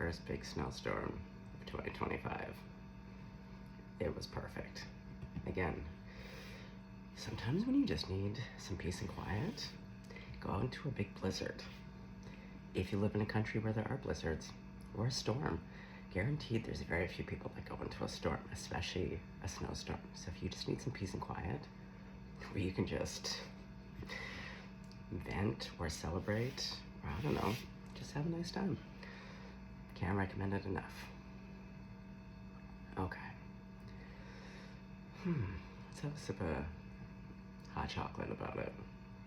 first big snowstorm of 2025. It was perfect. Again, sometimes when you just need some peace and quiet, go out into a big blizzard. If you live in a country where there are blizzards, or a storm, guaranteed there's very few people that go into a storm, especially a snowstorm. So if you just need some peace and quiet, where you can just vent or celebrate, or I don't know, just have a nice time. Can't recommend it enough. Okay. Let's have a sip of hot chocolate about it.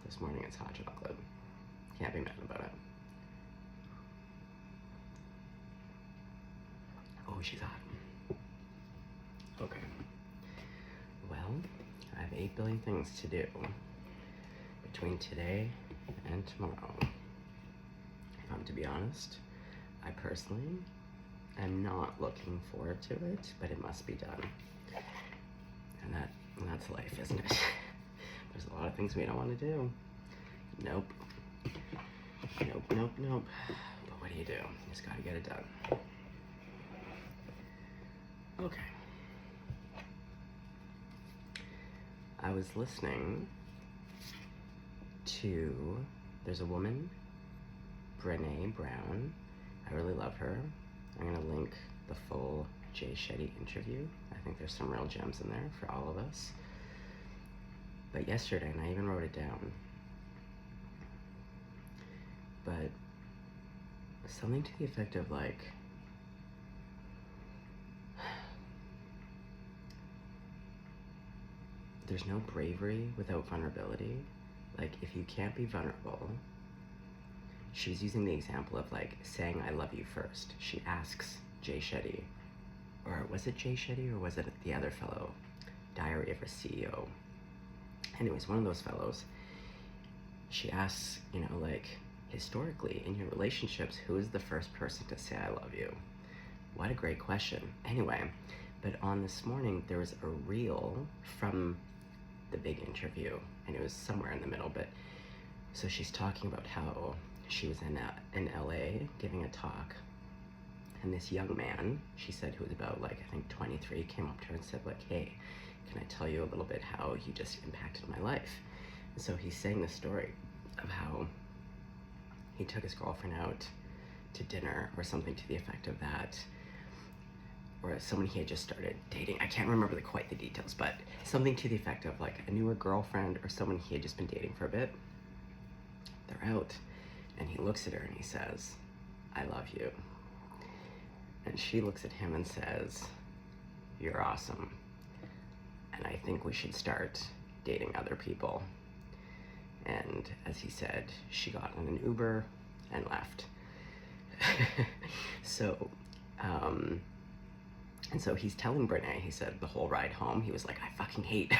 This morning it's hot chocolate. Can't be mad about it. Oh, she's hot. Okay. Well, I have 8 billion things to do between today and tomorrow. To be honest, I personally am not looking forward to it, but it must be done. And that's life, isn't it? There's a lot of things we don't want to do. Nope. But what do? You just gotta get it done. Okay. I was listening to, there's a woman, Brené Brown. I really love her. I'm gonna link the full Jay Shetty interview. I think there's some real gems in there for all of us. But yesterday, and I even wrote it down, but something to the effect of like, there's no bravery without vulnerability. Like, if you can't be vulnerable, she was using the example of like saying I love you first. She asks Jay Shetty, or was it Jay Shetty or was it the other fellow, Diary of a CEO? Anyways, one of those fellows, she asks, you know, like, historically in your relationships, who is the first person to say I love you? What a great question. Anyway, but on this morning, there was a reel from the big interview, and it was somewhere in the middle, but so she's talking about how she was in LA giving a talk, and this young man, she said, who was about like, I think 23, came up to her and said like, hey, can I tell you a little bit how you just impacted my life? And so he's saying the story of how he took his girlfriend out to dinner or something to the effect of that, or someone he had just started dating. I can't remember quite the details, but something to the effect of like a newer girlfriend or someone he had just been dating for a bit. They're out, and he looks at her and he says, I love you. And she looks at him and says, you're awesome. And I think we should start dating other people. And as he said, she got in an Uber and left. And so he's telling Brené, he said the whole ride home, he was like, I fucking hate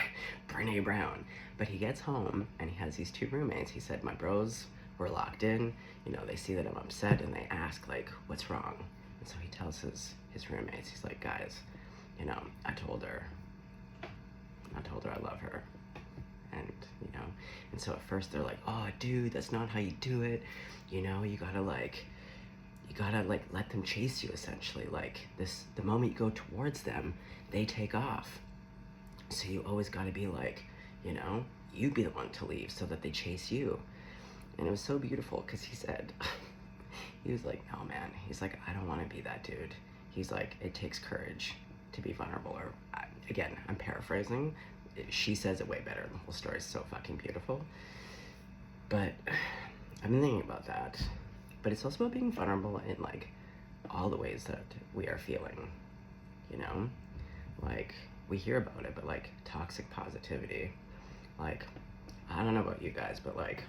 Brené Brown. But he gets home and he has these 2 roommates. He said, my bros were locked in, you know, they see that I'm upset and they ask like, what's wrong? And so he tells his roommates, he's like, guys, you know, I told her I love her. And, you know, and so at first they're like, oh dude, that's not how you do it. You know, you gotta let them chase you, essentially. Like the moment you go towards them, they take off. So you always gotta be like, you know, you be the one to leave so that they chase you. And it was so beautiful because he said, he was like, no man, he's like, I don't wanna be that dude. He's like, it takes courage to be vulnerable. Or again, I'm paraphrasing. She says it way better. The whole story is so fucking beautiful. But I've been thinking about that. But it's also about being vulnerable in like all the ways that we are feeling, you know? Like, we hear about it, but like toxic positivity, like, I don't know about you guys, but like,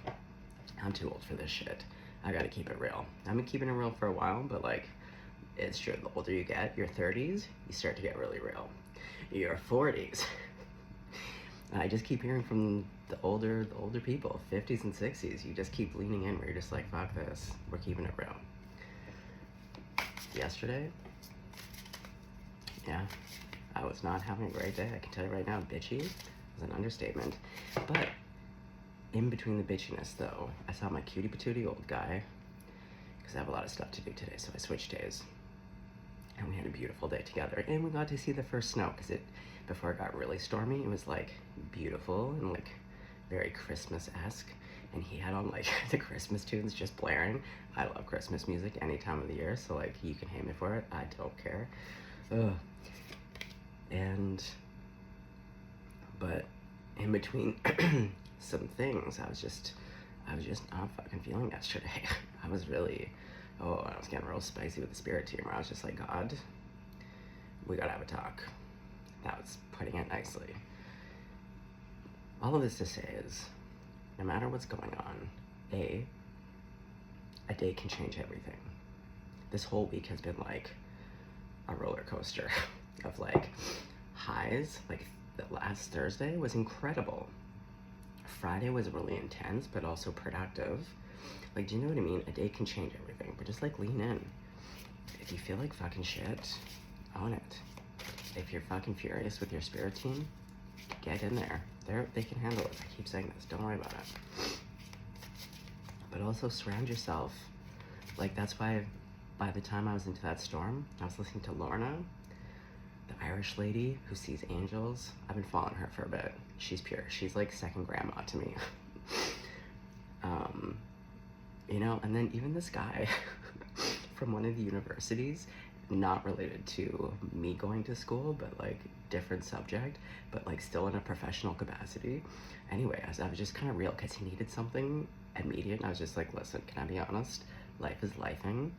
I'm too old for this shit. I gotta keep it real. I've been keeping it real for a while, but like, it's true, the older you get, your 30s, you start to get really real. Your 40s, I just keep hearing from the older people, 50s and 60s, you just keep leaning in where you're just like, fuck this, we're keeping it real. Yesterday, yeah, I was not having a great day. I can tell you right now, bitchy is an understatement. But in between the bitchiness though, I saw my cutie patootie old guy, because I have a lot of stuff to do today, so I switched days. and we had a beautiful day together, and we got to see the first snow, because before it got really stormy, it was like beautiful and like very Christmas-esque, and he had on like the Christmas tunes just blaring. I love Christmas music any time of the year, so like you can hate me for it, I don't care. Ugh. But in between some things, I was just not fucking feeling yesterday. I was getting real spicy with the spirit team, where I was just like, God, we gotta have a talk. That was putting it nicely. All of this to say is, no matter what's going on, a day can change everything. This whole week has been like a roller coaster of like highs. Like the last Thursday was incredible. Friday was really intense, but also productive. Like, do you know what I mean? A day can change everything, but just like lean in. If you feel like fucking shit, own it. If you're fucking furious with your spirit team, get in there. They can handle it. I keep saying this, don't worry about it. But also surround yourself. Like, that's why by the time I was into that storm, I was listening to Lorna, the Irish lady who sees angels. I've been following her for a bit. She's pure. She's like second grandma to me. You know, and then even this guy from one of the universities, not related to me going to school, but like different subject, but like still in a professional capacity. Anyway, I was just kind of real, because he needed something immediate, and I was just like, listen, can I be honest? Life is lifing.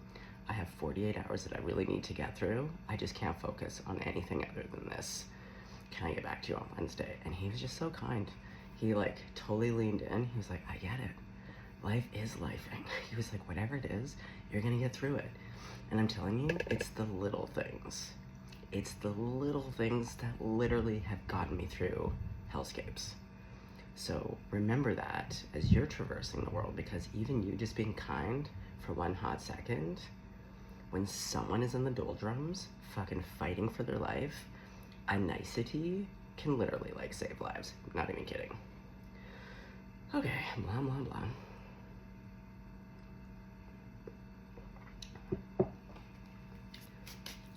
I have 48 hours that I really need to get through. I just can't focus on anything other than this. Can I get back to you on Wednesday? And he was just so kind. He like totally leaned in. He was like, I get it. Life is lifing. He was like, whatever it is, you're gonna get through it. And I'm telling you, it's the little things. It's the little things that literally have gotten me through hellscapes. So remember that as you're traversing the world, because even you just being kind for one hot second, when someone is in the doldrums, fucking fighting for their life, a nicety can literally like save lives. Not even kidding. Okay, blah, blah, blah.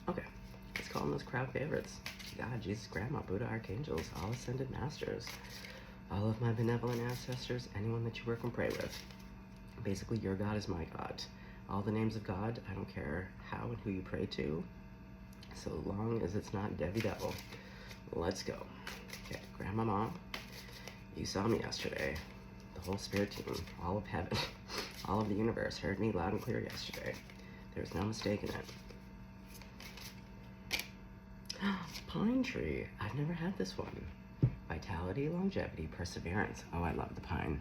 Okay, let's call them those crowd favorites. God, Jesus, Grandma, Buddha, Archangels, all ascended masters, all of my benevolent ancestors, anyone that you work and pray with. Basically, your God is my God. All the names of God, I don't care how and who you pray to, so long as it's not Debbie Devil. Let's go. Okay, Grandmama, you saw me yesterday. The whole spirit team, all of heaven, all of the universe heard me loud and clear yesterday. There's no mistake in it. Pine tree. I've never had this one. Vitality, longevity, perseverance. Oh, I love the pine.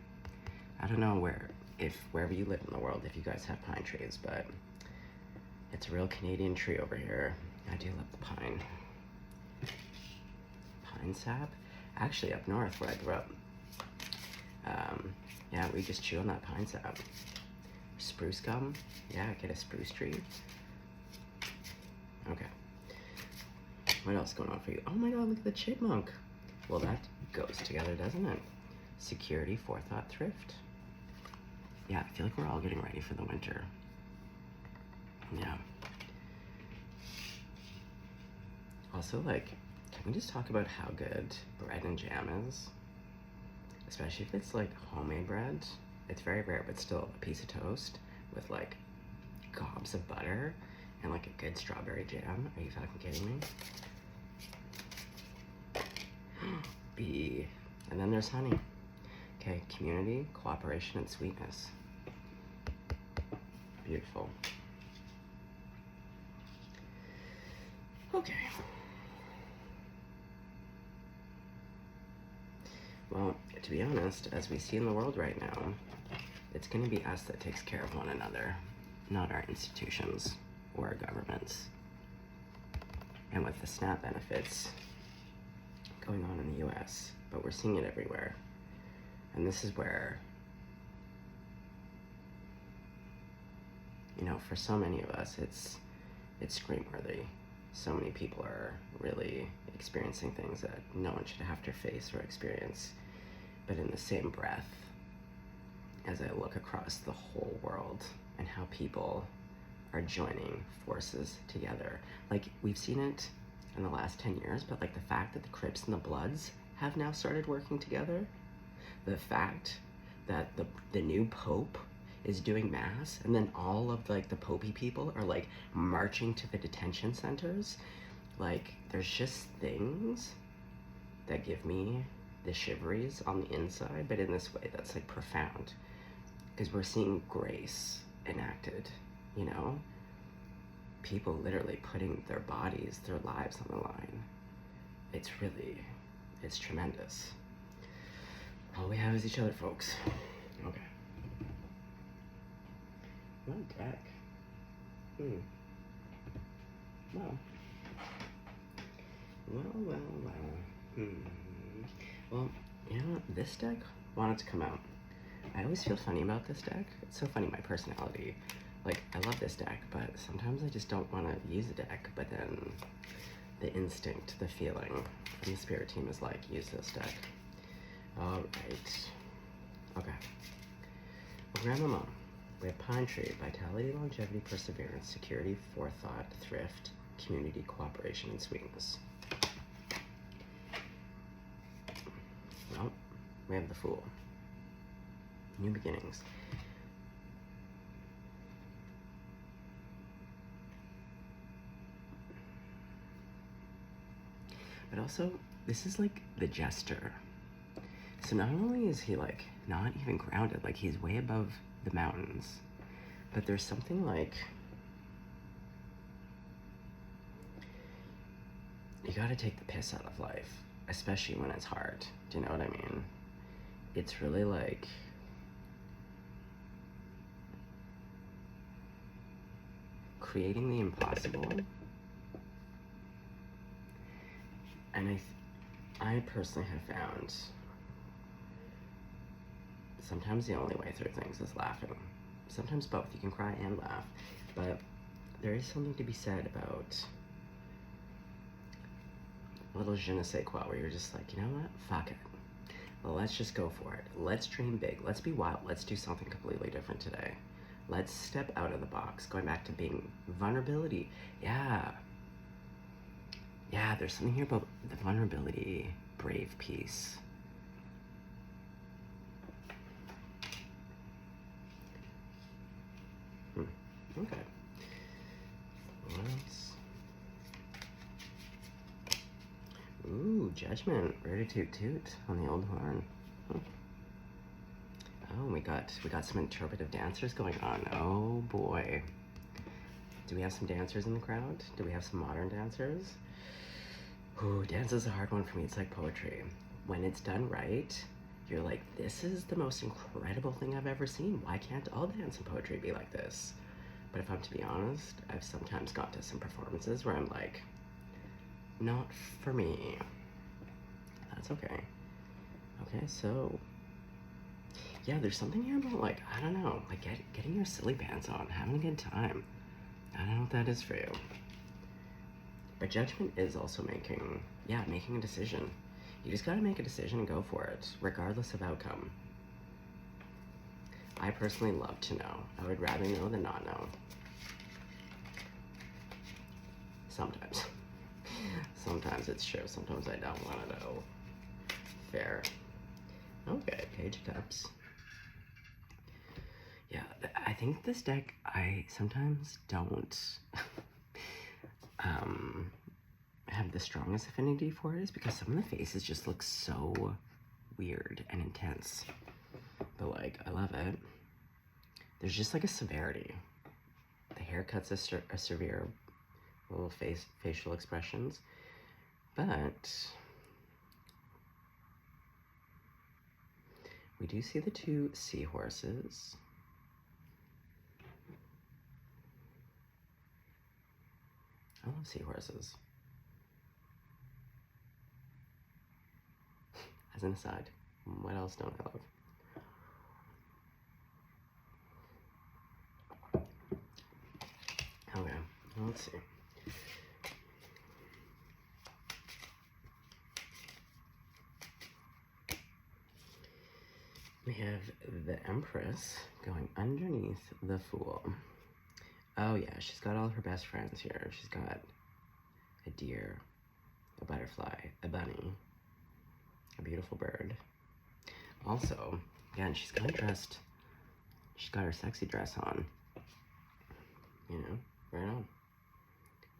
I don't know wherever you live in the world, if you guys have pine trees, but it's a real Canadian tree over here. I do love the pine. Pine sap? Actually, up north where I grew up, yeah, we just chew on that pine sap. Spruce gum? Yeah, get a spruce tree. Okay. What else going on for you? Oh my God, look at the chipmunk. Well, that goes together, doesn't it? Security, forethought, thrift. Yeah, I feel like we're all getting ready for the winter. Yeah. Also, like, can we just talk about how good bread and jam is? Especially if it's like homemade bread. It's very rare, but still a piece of toast with like gobs of butter and like a good strawberry jam. Are you fucking kidding me? B. And then there's honey. Okay, community, cooperation, and sweetness. Beautiful. Okay. Well, to be honest, as we see in the world right now, it's going to be us that takes care of one another, not our institutions or our governments. And with the SNAP benefits going on in the US, but we're seeing it everywhere. And this is where, you know, for so many of us, it's scream-worthy. So many people are really experiencing things that no one should have to face or experience. But in the same breath, as I look across the whole world and how people are joining forces together. Like, we've seen it in the last 10 years, but like the fact that the Crips and the Bloods have now started working together, the fact that the new Pope is doing mass, and then all of like the popey people are like marching to the detention centers. Like, there's just things that give me the shiveries on the inside, but in this way that's like profound, because we're seeing grace enacted, you know? People literally putting their bodies, their lives on the line. It's tremendous. All we have is each other, folks. Okay. What deck? Well. Well, you know what? This deck wanted to come out. I always feel funny about this deck. It's so funny, my personality. Like, I love this deck, but sometimes I just don't want to use the deck, but then the instinct, the feeling, and the spirit team is like, use this deck. Alright. Okay. We'll grab them all. We have Pine Tree, Vitality, Longevity, Perseverance, Security, Forethought, Thrift, Community, Cooperation, and Sweetness. Well, we have the Fool. New Beginnings. But also, this is like the Jester. So not only is he like not even grounded, like he's way above the mountains, but there's something like, you gotta take the piss out of life, especially when it's hard. Do you know what I mean? It's really like, creating the impossible. And I personally have found sometimes the only way through things is laughing. Sometimes both. You can cry and laugh. But there is something to be said about a little je ne sais quoi, where you're just like, you know what? Fuck it. Well, let's just go for it. Let's dream big. Let's be wild. Let's do something completely different today. Let's step out of the box. Going back to being vulnerability. Yeah, there's something here about the vulnerability, brave piece. Okay. What else? Ooh, Judgment. Ready to toot on the old horn. Oh, we got some interpretive dancers going on. Oh boy. Do we have some dancers in the crowd? Do we have some modern dancers? Ooh, dance is a hard one for me. It's like poetry. When it's done right, you're like, this is the most incredible thing I've ever seen. Why can't all dance and poetry be like this? But if I'm to be honest, I've sometimes got to some performances where I'm like, not for me. That's okay. Okay, so yeah, there's something here about like, I don't know, like getting your silly pants on, having a good time. I don't know what that is for you. But Judgment is also making a decision. You just gotta make a decision and go for it, regardless of outcome. I personally love to know. I would rather know than not know. Sometimes. Sometimes it's true. Sometimes I don't want to know. Fair. Okay, Page of Cups. Yeah, I think this deck, I sometimes don't have the strongest affinity for it, is because some of the faces just look so weird and intense. But like, I love it. There's just like a severity. The haircuts are severe, little facial expressions. But we do see the two seahorses. I love seahorses. As an aside, what else don't I love? Okay, let's see. We have the Empress going underneath the Fool. Oh yeah, she's got all her best friends here. She's got a deer, a butterfly, a bunny, a beautiful bird. Also, again, she's kind of dressed. She's got her sexy dress on. You know, right on.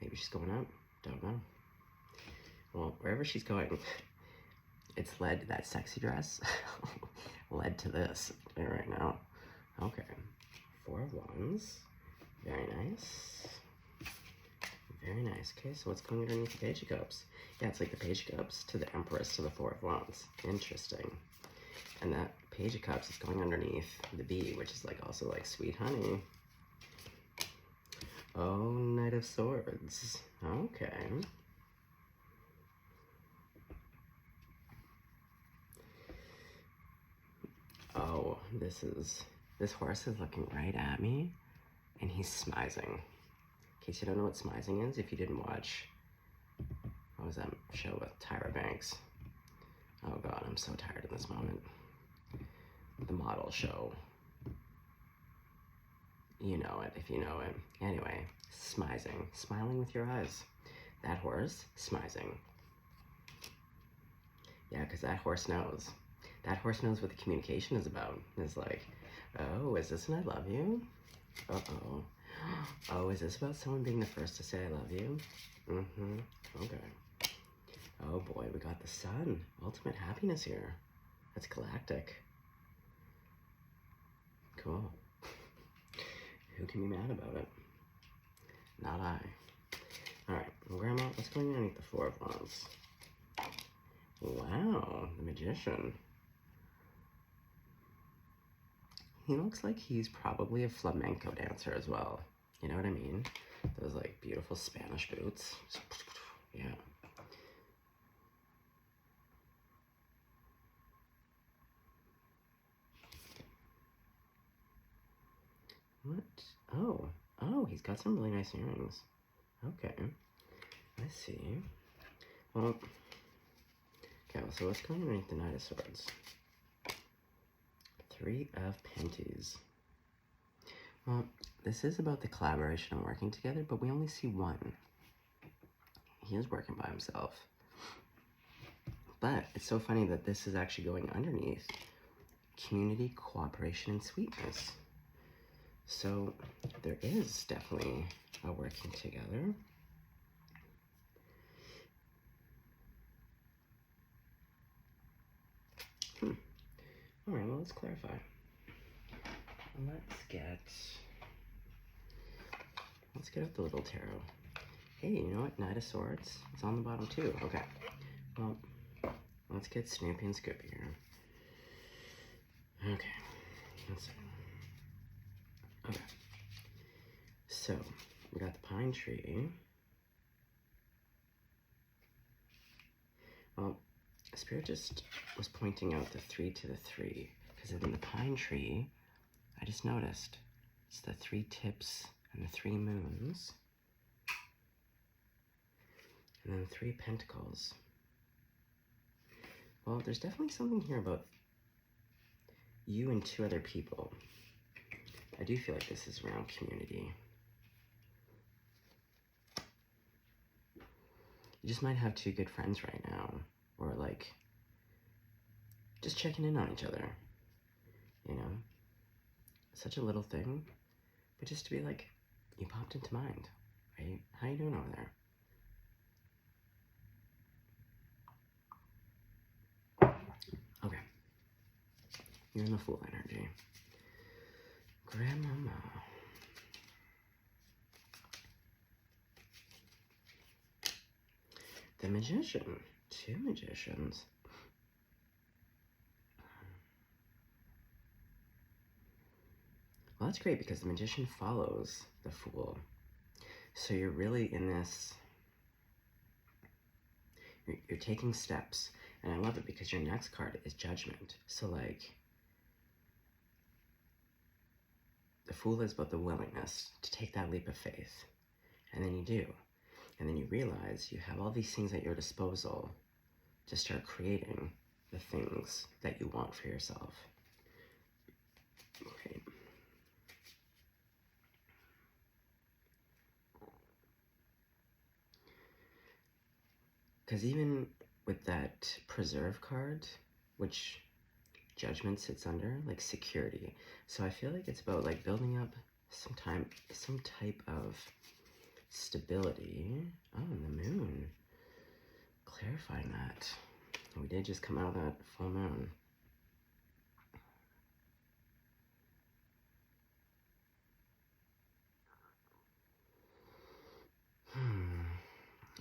Maybe she's going out. Don't know. Well, wherever she's going, it's led to that sexy dress. Led to this right now. Okay. 4 of Wands. Very nice. Very nice. Okay, so what's going underneath the Page of Cups? Yeah, it's like the Page of Cups to the Empress to the 4 of Wands. Interesting. And that Page of Cups is going underneath the Bee, which is like also like sweet honey. Oh, Knight of Swords. Okay. Oh, this horse is looking right at me, and he's smizing. In case you don't know what smizing is, if you didn't watch, what was that show with Tyra Banks? Oh God, I'm so tired in this moment. The model show. You know it, if you know it. Anyway, smizing. Smiling with your eyes. That horse, smizing. Yeah, because that horse knows. That horse knows what the communication is about. It's like, oh, is this an I love you? Uh-oh. Oh, is this about someone being the first to say I love you? Mm-hmm. Okay. Oh boy, we got the sun. Ultimate happiness here. That's galactic. Cool. Who can be mad about it? Not I. Alright, Grandma, what's going on underneath the 4 of Wands? Wow, the Magician. He looks like he's probably a flamenco dancer as well. You know what I mean? Those like beautiful Spanish boots. Yeah. What? Oh. Oh, he's got some really nice earrings. Okay. I see. Well, okay, so what's going underneath the Knight of Swords? 3 of Penties. Well, this is about the collaboration and working together, but we only see one. He is working by himself. But it's so funny that this is actually going underneath community, cooperation, and sweetness. So there is definitely a working together. All right, well, let's clarify. Let's get out the little tarot. Hey, you know what? Knight of Swords. It's on the bottom too. Okay. Well, let's get Snoopy and Scoopy here. Okay. Let's see. Okay. So, we got the pine tree. Well, Spirit just was pointing out the 3 to the 3. Because in the pine tree, I just noticed it's the 3 tips and the 3 moons. And then 3 pentacles. Well, there's definitely something here about you and 2 other people. I do feel like this is around community. You just might have 2 good friends right now. Or like, just checking in on each other. You know? Such a little thing. But just to be like, you popped into mind. Right? How you doing over there? Okay. You're in the Fool energy. Grandmama. The Magician. 2 magicians. Well, that's great because the Magician follows the Fool. So you're really in this, you're taking steps. And I love it because your next card is Judgment. So like, the Fool is about the willingness to take that leap of faith. And then you do. And then you realize you have all these things at your disposal to start creating the things that you want for yourself. Great. Because even with that preserve card, which judgment sits under, like security. So I feel like it's about like building up some type of stability. Oh, and the moon. Clarifying that. We did just come out of that full moon.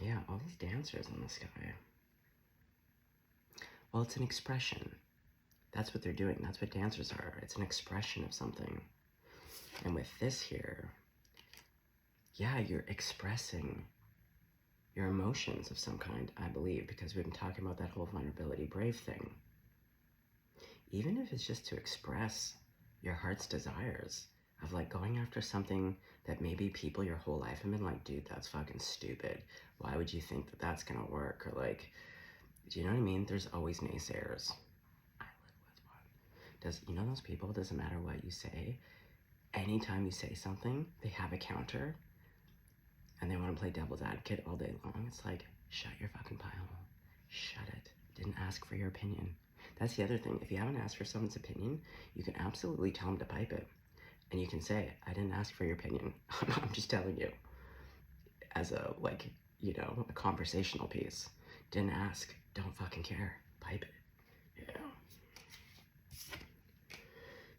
Yeah, all these dancers in the sky. Well, it's an expression. That's what they're doing. That's what dancers are. It's an expression of something. And with this here, yeah, you're expressing your emotions of some kind, I believe, because we've been talking about that whole vulnerability brave thing. Even if it's just to express your heart's desires of like going after something that maybe people your whole life have been like, dude, that's fucking stupid. Why would you think that that's gonna work? Or like, do you know what I mean? There's always naysayers. I live with one. You know those people, doesn't matter what you say, anytime you say something, they have a counter and they want to play devil's advocate all day long. It's like, shut your fucking pie hole. Shut it. Didn't ask for your opinion. That's the other thing. If you haven't asked for someone's opinion, you can absolutely tell them to pipe it. And you can say, I didn't ask for your opinion. I'm just telling you. As a, like, you know, a conversational piece. Didn't ask. Don't fucking care. Pipe it. Yeah.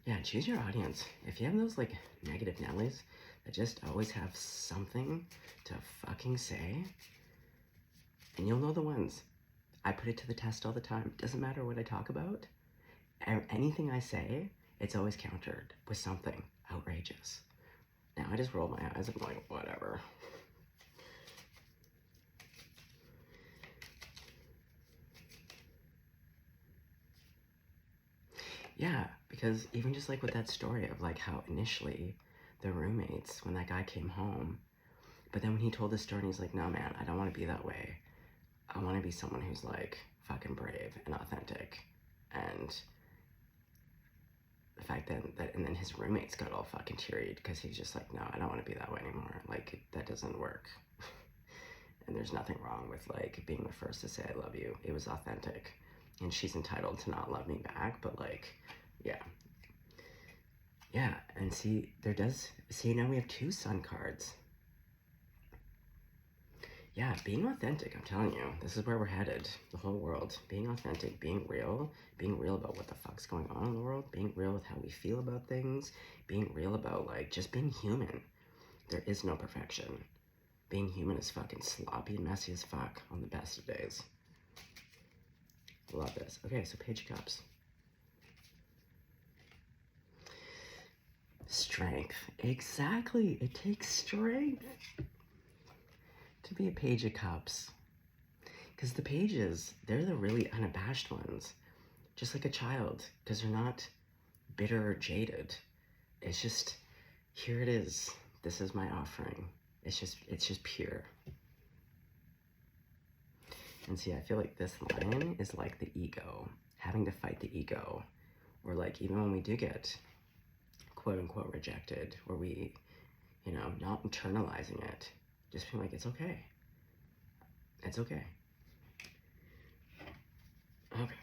Yeah, choose your audience. If you have those, like, negative Nellies that just always have something to fucking say, and you'll know the ones. I put it to the test all the time. Doesn't matter what I talk about. Anything I say, it's always countered with something outrageous. Now I just roll my eyes. I'm like, whatever. Yeah, because even just like with that story of like how initially the roommates, when that guy came home, but then when he told the story, and he's like, no man, I don't want to be that way. I want to be someone who's like fucking brave and authentic. And the fact that and then his roommates got all fucking teary because he's just like, no, I don't want to be that way anymore. Like, that doesn't work. And there's nothing wrong with like being the first to say I love you. It was authentic. And she's entitled to not love me back, but like, yeah. Yeah, and see, now we have 2 sun cards. Yeah, being authentic, I'm telling you, this is where we're headed. The whole world. Being authentic, being real about what the fuck's going on in the world, being real with how we feel about things, being real about, like, just being human. There is no perfection. Being human is fucking sloppy and messy as fuck on the best of days. Love this. Okay, so Page of Cups. Strength. Exactly. It takes strength to be a Page of Cups. Because the pages, they're the really unabashed ones. Just like a child. Because they're not bitter or jaded. It's just, here it is. This is my offering. It's just pure. And see, I feel like this line is like the ego. Having to fight the ego. Or like, even when we do get quote unquote rejected, or we, you know, not internalizing it, just being like, it's okay. It's okay. Okay.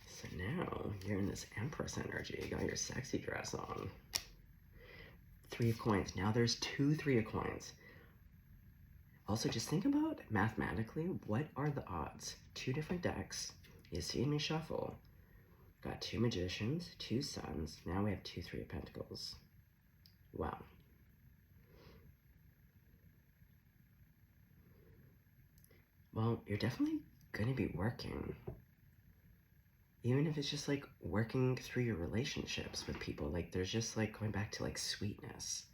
So now you're in this Empress energy. You got your sexy dress on. 3 of coins. Now there's 2 3 of coins. Also, just think about mathematically, what are the odds? 2 different decks. You see me shuffle. Got 2 magicians, 2 suns. Now we have 2 3 of pentacles. Wow. Well, you're definitely going to be working. Even if it's just like working through your relationships with people. Like, there's just like going back to like sweetness,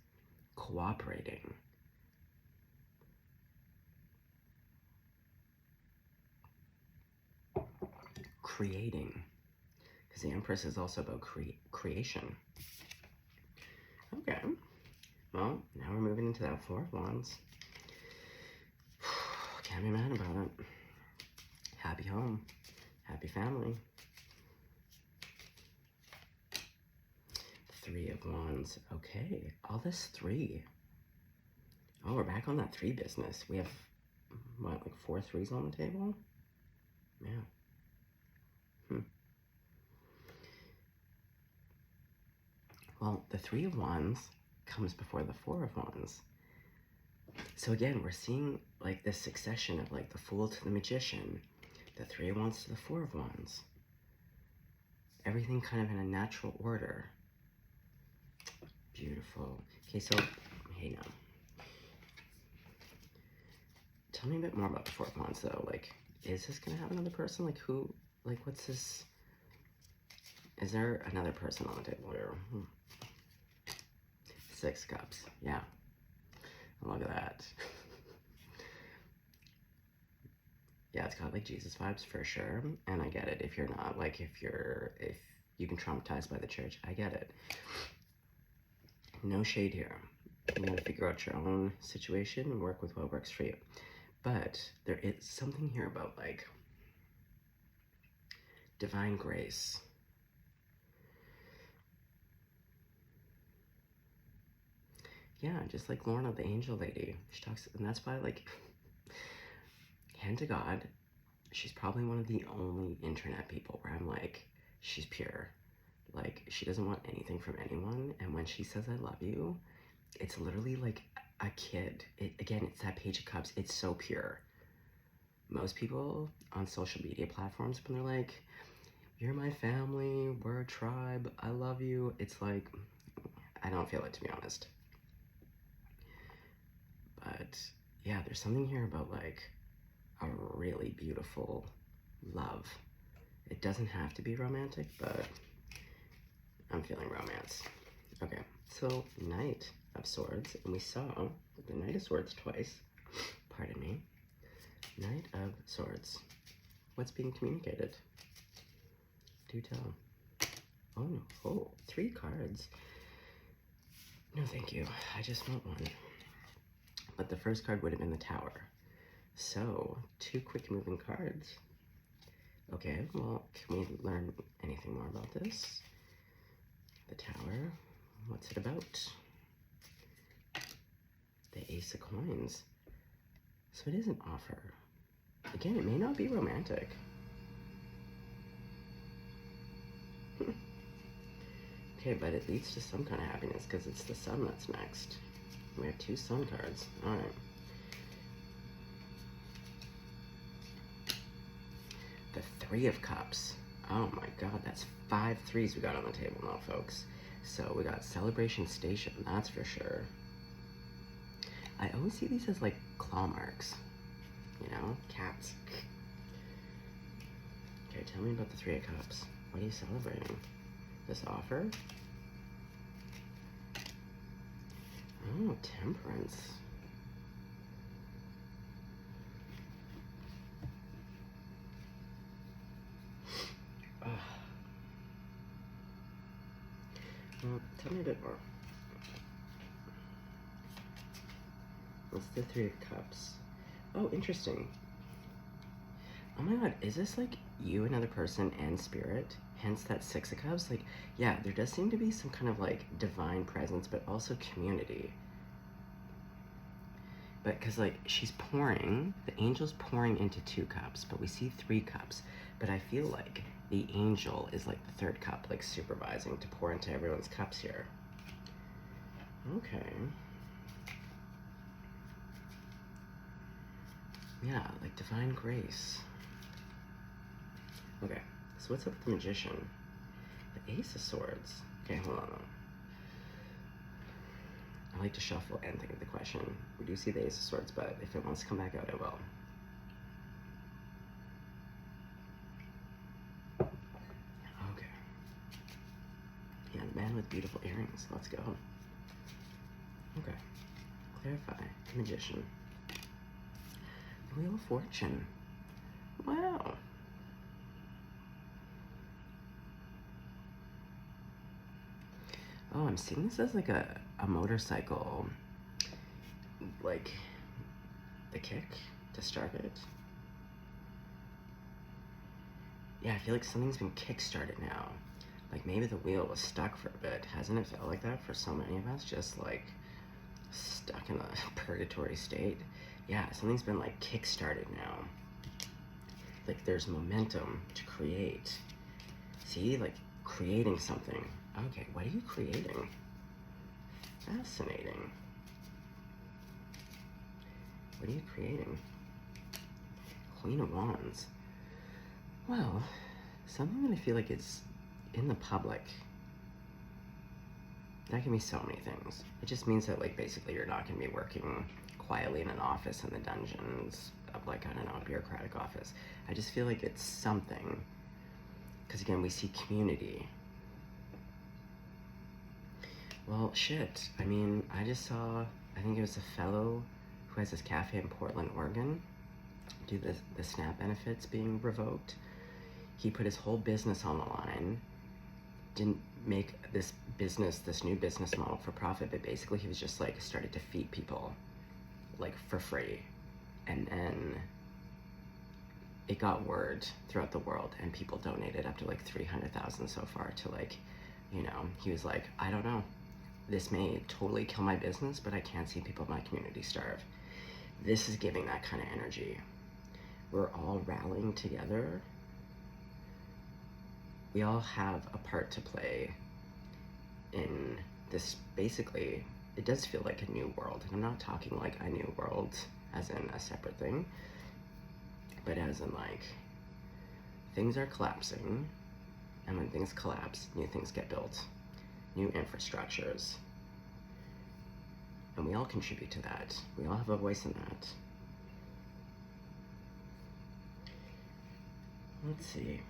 cooperating. Creating. Because the Empress is also about creation. Okay. Well, now we're moving into that 4 of Wands. Can't be mad about it. Happy home. Happy family. 3 of Wands. Okay. All this 3. Oh, we're back on that 3 business. We have, what, like 4 threes on the table? Yeah. Well, the 3 of Wands comes before the 4 of Wands. So again, we're seeing like this succession of like the Fool to the Magician, the 3 of Wands to the 4 of Wands. Everything kind of in a natural order. Beautiful. Okay, so, hey now. Tell me a bit more about the 4 of Wands though. Like, is this gonna have another person? Like who, like what's this? Is there another person on the table here? 6 cups, yeah. Look at that. Yeah, it's got like Jesus vibes for sure, and I get it. If you're not, like, if you've been traumatized by the church, I get it. No shade here. You gotta figure out your own situation and work with what works for you. But there is something here about like divine grace. Yeah, just like Lorna, the angel lady. She talks, and that's why, like, hand to God, she's probably one of the only internet people where I'm like, she's pure. Like, she doesn't want anything from anyone, and when she says I love you, it's literally like a kid. Again, it's that Page of Cups. It's so pure. Most people on social media platforms, when they're like, you're my family, we're a tribe, I love you, it's like, I don't feel it, to be honest. But yeah, there's something here about like a really beautiful love. It doesn't have to be romantic, but I'm feeling romance. Okay, so Knight of Swords, and we saw the Knight of Swords twice. Pardon me. Knight of Swords. What's being communicated? Do tell. Oh no. Oh, 3 cards. No, thank you. I just want one. But the first card would have been the Tower. So, 2 quick moving cards. Okay, well, can we learn anything more about this? The Tower. What's it about? The Ace of Coins. So it is an offer. Again, it may not be romantic. Okay, but it leads to some kind of happiness because it's the Sun that's next. We have 2 Sun cards. Alright. The 3 of Cups. Oh my god, that's 5 threes we got on the table now, folks. So we got Celebration Station, that's for sure. I always see these as like claw marks. You know? Cats. Okay, tell me about the 3 of Cups. What are you celebrating? This offer? Oh, Temperance. Well, tell me a bit more. What's the 3 of Cups? Oh, interesting. Oh my god, is this like you, another person, and spirit? Hence that 6 of Cups? Like, yeah, there does seem to be some kind of like divine presence, but also community. But because like she's pouring, the angel's pouring into 2 cups, but we see 3 cups. But I feel like the angel is like the 3rd cup, like supervising to pour into everyone's cups here. Okay. Yeah, like divine grace. Okay, so what's up with the Magician? The Ace of Swords. Okay, hold on. I like to shuffle and think of the question. We do see the Ace of Swords, but if it wants to come back out, it will. Okay. Yeah, the man with beautiful earrings. Let's go. Okay. Clarify. The Magician. The Wheel of Fortune. Wow. Oh, I'm seeing this as like a motorcycle. Like, the kick to start it. Yeah, I feel like something's been kick-started now. Like maybe the wheel was stuck for a bit. Hasn't it felt like that for so many of us? Just like stuck in a purgatory state. Yeah, something's been like kick-started now. Like there's momentum to create. See, like creating something. Okay, what are you creating? Fascinating. What are you creating? Queen of Wands. Well, something that I feel like is in the public. That can be so many things. It just means that, like, basically you're not going to be working quietly in an office in the dungeons of, like, I don't know, a bureaucratic office. I just feel like it's something. Because, again, we see community. Well, shit. I mean, I just saw, I think it was a fellow who has this cafe in Portland, Oregon, do the SNAP benefits being revoked. He put his whole business on the line, didn't make this new business model for profit, but basically he was just like started to feed people like for free. And then it got word throughout the world and people donated up to like 300,000 so far to like, you know, he was like, I don't know, this may totally kill my business, but I can't see people in my community starve. This is giving that kind of energy. We're all rallying together. We all have a part to play in this. Basically, it does feel like a new world. And I'm not talking like a new world as in a separate thing, but as in like things are collapsing, and when things collapse, new things get built, new infrastructures, and we all contribute to that. We all have a voice in that. Let's see.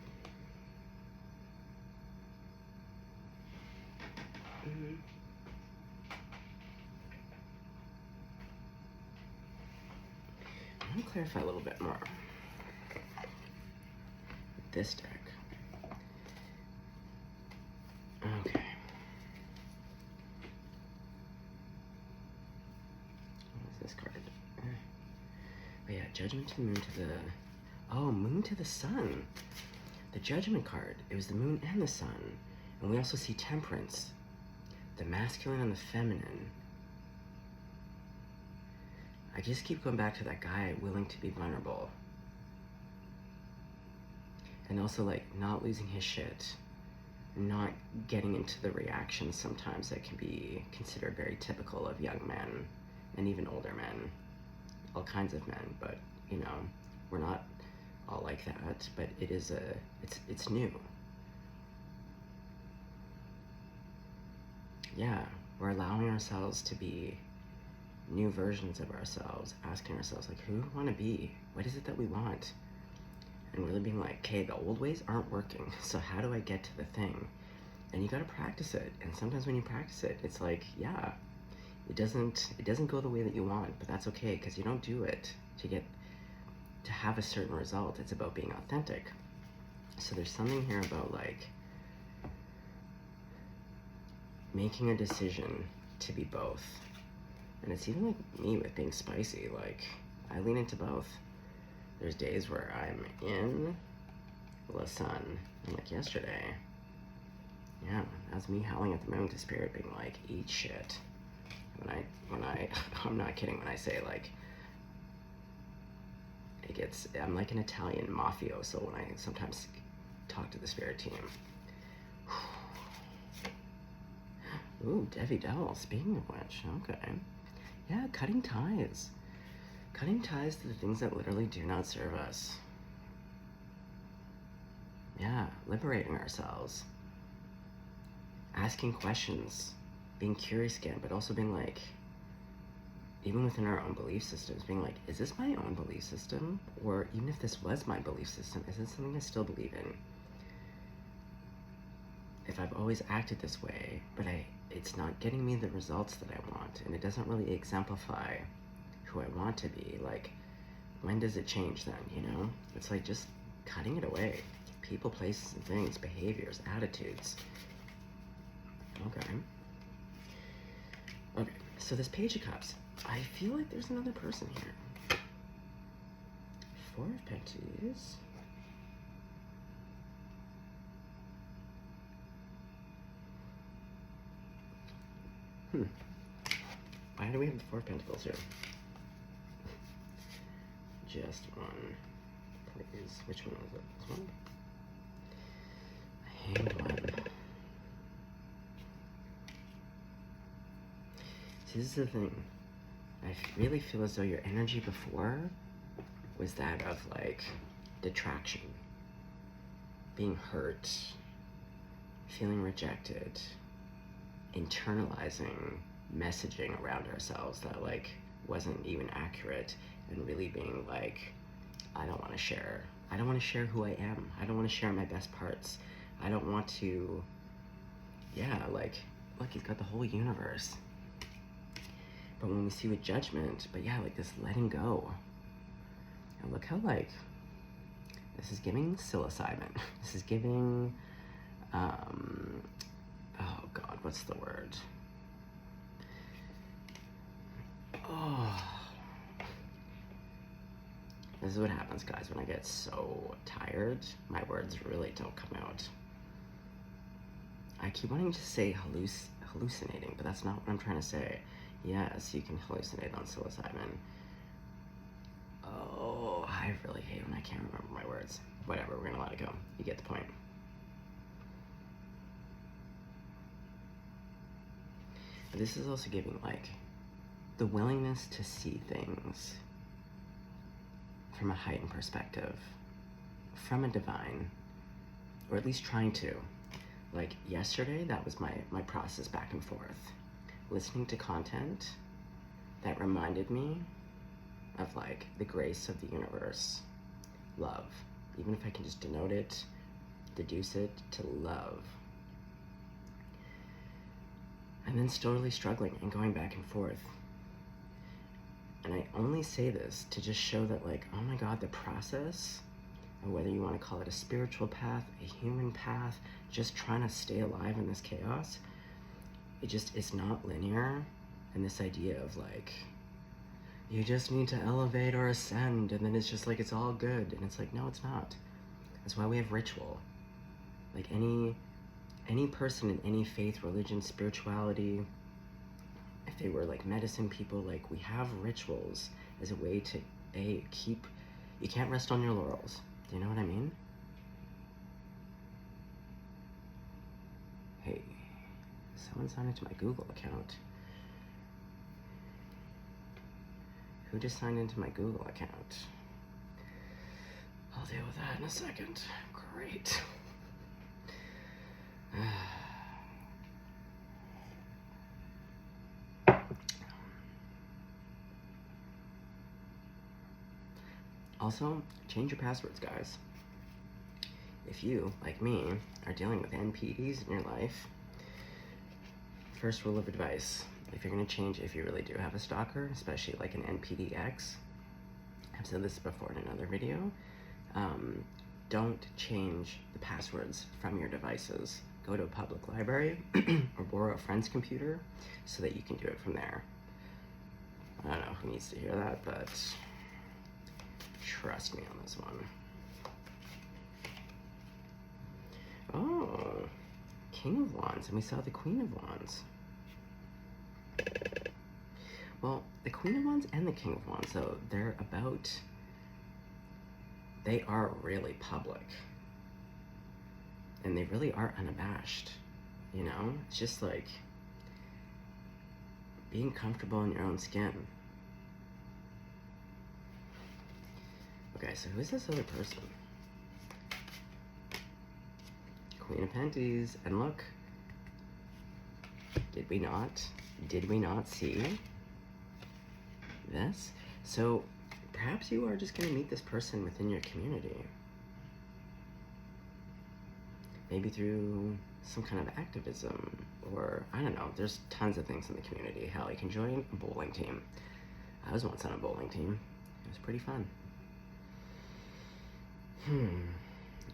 Let me clarify a little bit more with this deck. Okay. What is this card? Oh yeah, Judgment to the Moon to the... Oh, Moon to the Sun. The Judgment card. It was the Moon and the Sun. And we also see Temperance. The masculine and the feminine. I just keep going back to that guy willing to be vulnerable. And also like not losing his shit. Not getting into the reactions sometimes that can be considered very typical of young men and even older men. All kinds of men, but you know, we're not all like that, but it is it's new. Yeah, we're allowing ourselves to be new versions of ourselves, asking ourselves like, who do we want to be? What is it that we want? And really being like, okay, the old ways aren't working, so how do I get to the thing? And you gotta practice it. And sometimes when you practice it, it's like, yeah, it doesn't go the way that you want, but that's okay, because you don't do it to have a certain result. It's about being authentic. So there's something here about like making a decision to be both. And it's even like me with being spicy, like I lean into both. There's days where I'm in the sun, and like yesterday, yeah, that's me howling at the moon to spirit being like, eat shit. When I I'm not kidding when I say like, I'm like an Italian mafioso when I sometimes talk to the spirit team. Ooh, Devi Devil, speaking of which, okay. Yeah, cutting ties. Cutting ties to the things that literally do not serve us. Yeah, liberating ourselves. Asking questions. Being curious again, but also being like, even within our own belief systems, being like, is this my own belief system? Or even if this was my belief system, is it something I still believe in? If I've always acted this way, but it's not getting me the results that I want, and it doesn't really exemplify who I want to be, like, when does it change then, you know? It's like just cutting it away. People, places, and things, behaviors, attitudes. Okay. Okay, so this Page of Cups, I feel like there's another person here. Four of Pentacles. Why do we have the Four of Pentacles here? Just one, please. Which one was it? This one? Hanged One. See, this is the thing. I really feel as though your energy before was that of like detraction, being hurt, feeling rejected, internalizing messaging around ourselves that like wasn't even accurate, and really being like, I don't want to share. I don't want to share who I am. I don't want to share my best parts. I don't want to, yeah, like, look, he's got the whole universe. But when we see with Judgment, but yeah, like this letting go. And look how like, this is giving psilocybin. This is giving, oh God, what's the word? Oh. This is what happens, guys, when I get so tired, my words really don't come out. I keep wanting to say hallucinating, but that's not what I'm trying to say. Yes, you can hallucinate on psilocybin. Oh, I really hate when I can't remember my words. Whatever, we're gonna let it go. You get the point. But this is also giving, like, the willingness to see things from a heightened perspective, from a divine, or at least trying to. Like, yesterday, that was my process back and forth. Listening to content that reminded me of like the grace of the universe, love. Even if I can just denote it, deduce it to love. And then slowly struggling and going back and forth. And I only say this to just show that like, oh my God, the process, or whether you want to call it a spiritual path, a human path, just trying to stay alive in this chaos, it's not linear. And this idea of like, you just need to elevate or ascend, and then it's just like, it's all good. And it's like, no, it's not. That's why we have ritual. Like any person in any faith, religion, spirituality, if they were like medicine people, like we have rituals as a way to, keep, you can't rest on your laurels. Do you know what I mean? Hey, someone signed into my Google account. Who just signed into my Google account? I'll deal with that in a second. Great. Also, change your passwords, guys. If you, like me, are dealing with NPDs in your life, first rule of advice, if you're gonna change, if you really do have a stalker, especially like an NPDX, I've said this before in another video, don't change the passwords from your devices. Go to a public library or borrow a friend's computer so that you can do it from there. I don't know who needs to hear that, but trust me on this one. Oh, King of Wands, and we saw the Queen of Wands. Well, the Queen of Wands and the King of Wands, though, they are really public. And they really are unabashed, you know? It's just like being comfortable in your own skin. Okay, so who's this other person? Queen of Pentacles, and look, did we not see this? So perhaps you are just gonna meet this person within your community. Maybe through some kind of activism, or I don't know, there's tons of things in the community. Hell, you can join a bowling team. I was once on a bowling team. It was pretty fun.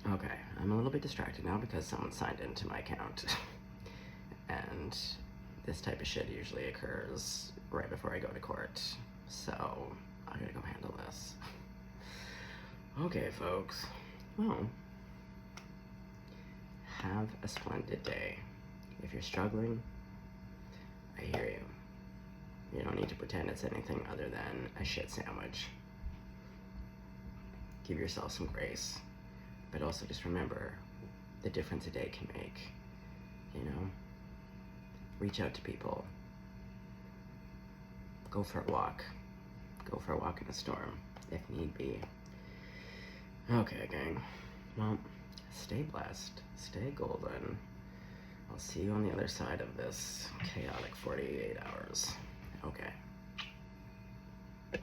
Okay, I'm a little bit distracted now because someone signed into my account. And this type of shit usually occurs right before I go to court. So, I gotta go handle this. Okay, folks. Well, have a splendid day. If you're struggling, I hear you. You don't need to pretend it's anything other than a shit sandwich. Give yourself some grace, but also just remember the difference a day can make, you know? Reach out to people. Go for a walk. Go for a walk in a storm, if need be. Okay, gang. Well, stay blessed. Stay golden. I'll see you on the other side of this chaotic 48 hours. Okay.